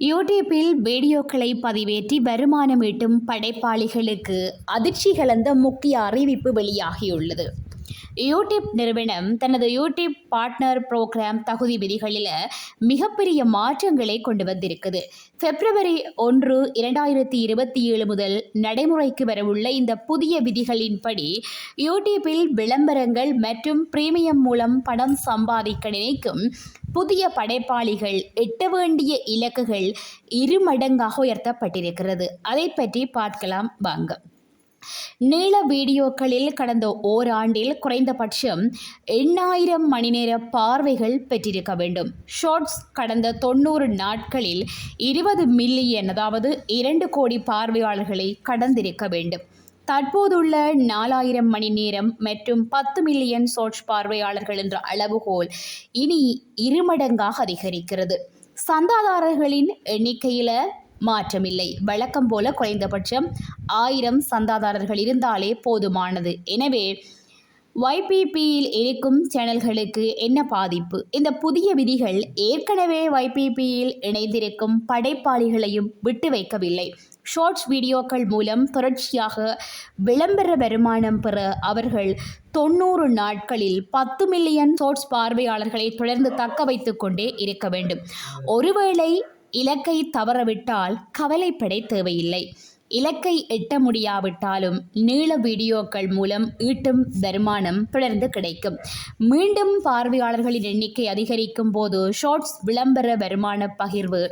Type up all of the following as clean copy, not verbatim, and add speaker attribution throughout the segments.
Speaker 1: யூடியூப்பில் வீடியோக்களை பதிவேற்றி வருமானம் ஈட்டும் படைப்பாளிகளுக்கு அதிர்ச்சி கலந்த முக்கிய அறிவிப்பு வெளியாகியுள்ளது. யூடியூப் நிறுவனம் தனது யூடியூப் பார்ட்னர் புரோகிராம் தகுதி விதிகளில் மிகப்பெரிய மாற்றங்களை கொண்டு வந்திருக்குது. February 1, 2027 முதல் நடைமுறைக்கு வரவுள்ள இந்த புதிய விதிகளின்படி யூடியூப்பில் விளம்பரங்கள் மற்றும் பிரீமியம் மூலம் பணம் சம்பாதிக்க நினைக்கும் புதிய படைப்பாளிகள் எட்ட வேண்டிய இலக்குகள் 2 மடங்காக உயர்த்தப்பட்டிருக்கிறது. அதை பற்றி பார்க்கலாம் வாங்க. நீள வீடியோக்களில் கடந்த ஓராண்டில் குறைந்தபட்சம் 8000 மணி நேர பார்வைகள் பெற்றிருக்க வேண்டும். ஷார்ட்ஸ் கடந்த 90 நாட்களில் 20 மில்லியன் அதாவது 2 கோடி பார்வையாளர்களை கடந்திருக்க வேண்டும். தற்போதுள்ள 4000 மணி நேரம் மற்றும் 10 மில்லியன் ஷார்ட்ஸ் பார்வையாளர்கள் என்ற அளவுகோல் இனி 2 மடங்காக அதிகரிக்கிறது. சந்தாதாரர்களின் எண்ணிக்கையில் மாற்றமில்லை. வழக்கம் போல குறைந்தபட்சம் 1000 சந்தாதாரர்கள் இருந்தாலே போதுமானது. எனவே YPPயில் இருக்கும் சேனல்களுக்கு என்ன பாதிப்பு? இந்த புதிய விதிகள் ஏற்கனவே YPPயில் இணைந்திருக்கும் படைப்பாளிகளையும் விட்டு வைக்கவில்லை. ஷார்ட்ஸ் வீடியோக்கள் மூலம் தொடர்ச்சியாக விளம்பர வருமானம் பெற அவர்கள் 90 நாட்களில் 10 மில்லியன் ஷார்ட்ஸ் பார்வையாளர்களை தொடர்ந்து தக்க வைத்துக் கொண்டே இருக்க வேண்டும். ஒருவேளை இலக்கை தவறவிட்டால் கவலைப்பட தேவையில்லை. இலக்கை எட்ட முடியாவிட்டாலும் நீள வீடியோக்கள் மூலம் ஈட்டும் வருமானம் தொடர்ந்து கிடைக்கும். மீண்டும் பார்வையாளர்களின் எண்ணிக்கை அதிகரிக்கும் போது ஷார்ட்ஸ் விளம்பர வருமான பகிர்வு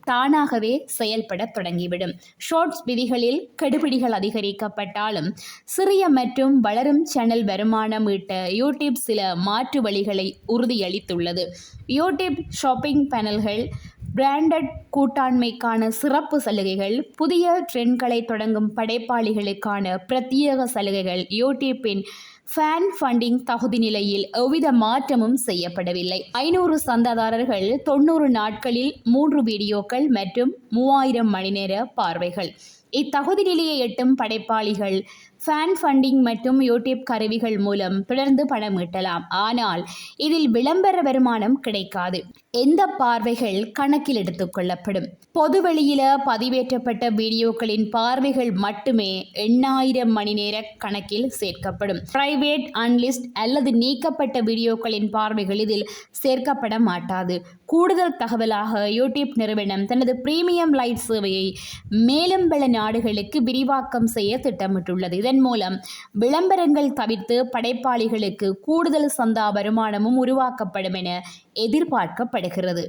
Speaker 1: தானாகவே செயல்பட தொடங்கிவிடும். ஷார்ட்ஸ் விதிகளில் கெடுபிடிகள் அதிகரிக்கப்பட்டாலும் சிறிய மற்றும் வளரும் சேனல் வருமானம் ஈட்ட யூடியூப் சில மாற்று வழிகளை உறுதியளித்துள்ளது. யூடியூப் ஷாப்பிங் பேனல்கள், பிராண்டட் கூட்டாண்மைக்கான சிறப்பு சலுகைகள், புதிய ட்ரெண்ட்களை தொடங்கும் படைப்பாளிகளுக்கான பிரத்யேக சலுகைகள். யூடியூப்பின் ஃபேன் ஃபண்டிங் தகுதி நிலையில் எவ்வித மாற்றமும் செய்யப்படவில்லை. 500 சந்தாதாரர்கள், 90 நாட்களில் 3 வீடியோக்கள் மற்றும் 3000 மணி நேர பார்வைகள். இத்தகுதி நிலையை எட்டும் படைப்பாளிகள் ஃபேன் ஃபண்டிங் மற்றும் யூடியூப் கருவிகள் மூலம் தொடர்ந்து பணம் ஈட்டலாம். ஆனால் இதில் விளம்பர வருமானம் கிடைக்காது. எந்த பார்வைகள் கணக்கில் எடுத்துக்கொள்ளப்படும்? பொதுவெளியில் பதிவேற்றப்பட்ட வீடியோக்களின் பார்வைகள் மட்டுமே 8000 மணி நேர கணக்கில் சேர்க்கப்படும். பிரைவேட், அன்லிஸ்ட் அல்லது நீக்கப்பட்ட வீடியோக்களின் பார்வைகள் இதில் சேர்க்கப்பட மாட்டாது. கூடுதல் தகவலாக, யூடியூப் நிறுவனம் தனது பிரீமியம் லைட் சேவையை மேலும் பல நாடுகளுக்கு விரிவாக்கம் செய்ய திட்டமிட்டுள்ளது. இதன் மூலம் விளம்பரங்கள் தவிர்த்து படைப்பாளிகளுக்கு கூடுதல் சந்தா வருமானமும் உருவாக்கப்படும் என எதிர்பார்க்கப்படுகிறது.